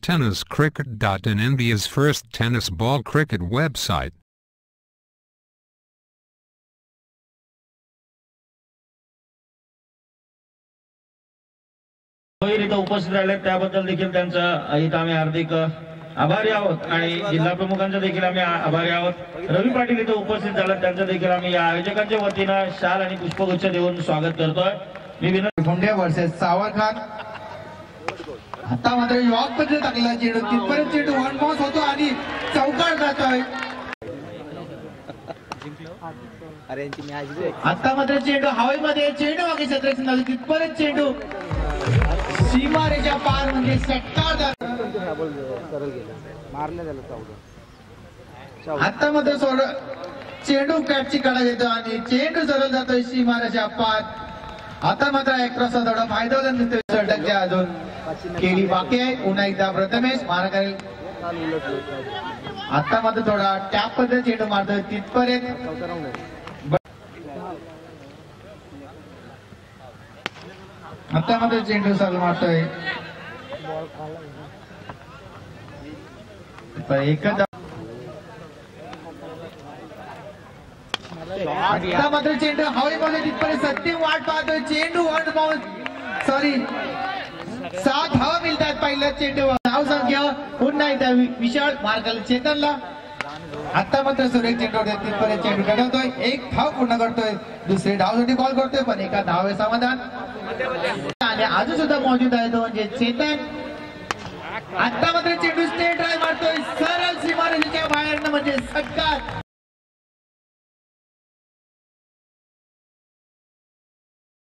TennisCricket.in, India's first tennis ball cricket website. इथं उपस्थित राहिले त्याबद्दल देखील त्यांचा इथं आम्ही हार्दिक आभारी आहोत आणि जिल्हा प्रमुखांचा देखील आम्ही आभारी आहोत। रवी पाटील इथं उपस्थित झाले त्यांचा देखील आम्ही या आयोजकांच्या वतीने शाल आणि पुष्पगुच्छ देऊन स्वागत करतोय। मी विनंती फोंडे वर्सेस सावरकर। आता मात्र यॉर्क मध्ये टाकला चेंडू, तिथपर्यंत चेंडू वन बाउन्स होतो आणि चौकार जातोय। आता मात्र चेंडू हवेमध्ये, चेंडू मागे क्षेत्ररक्षण झालं, तिथपर्यंत चेंडू सीमारेच्या पार म्हणजे षटकार जातो। आता मात्र चेंडू कॅचची कडा घेतो आणि चेंडू सरळ जातोय सीमारेच्या पार। आता मात्र एक क्रॉस थोडा फायदा दिसतोय षटकच्या अजून केली बाकी आहे। पुन्हा एकदा प्रथमेश मारा करेल। आता मात्र थोडा टॅप मध्ये चेंडू मारतोय तिथपर्यंत। आता मात्र चेंडू चालू मारतोय एकदा। आता मात्र चेंडू हवेमध्ये तिथपर्यंत सत्य वाट पाहतोय। चेंडू वन बाउन्स, सॉरी 7 धावा मिळतात पहिल्या चेंडूवर। धाव संख्या पुन्हा एकदा विशाल मार्गल चेतनला। आता मात्र सुरेख चेंडू तिथपर्यंत चेंडू कडवतोय, एक धाव पूर्ण करतोय, दुसरी धावसाठी कॉल करतोय पण एका धावे समाधान। आणि अजून सुद्धा मौजूद आहे तो म्हणजे चेतन। आता मात्र चेंडू स्टेट ड्राइव्ह मारतोय सरळ सीमारेषेच्या बाहेरनं म्हणजे षटकार।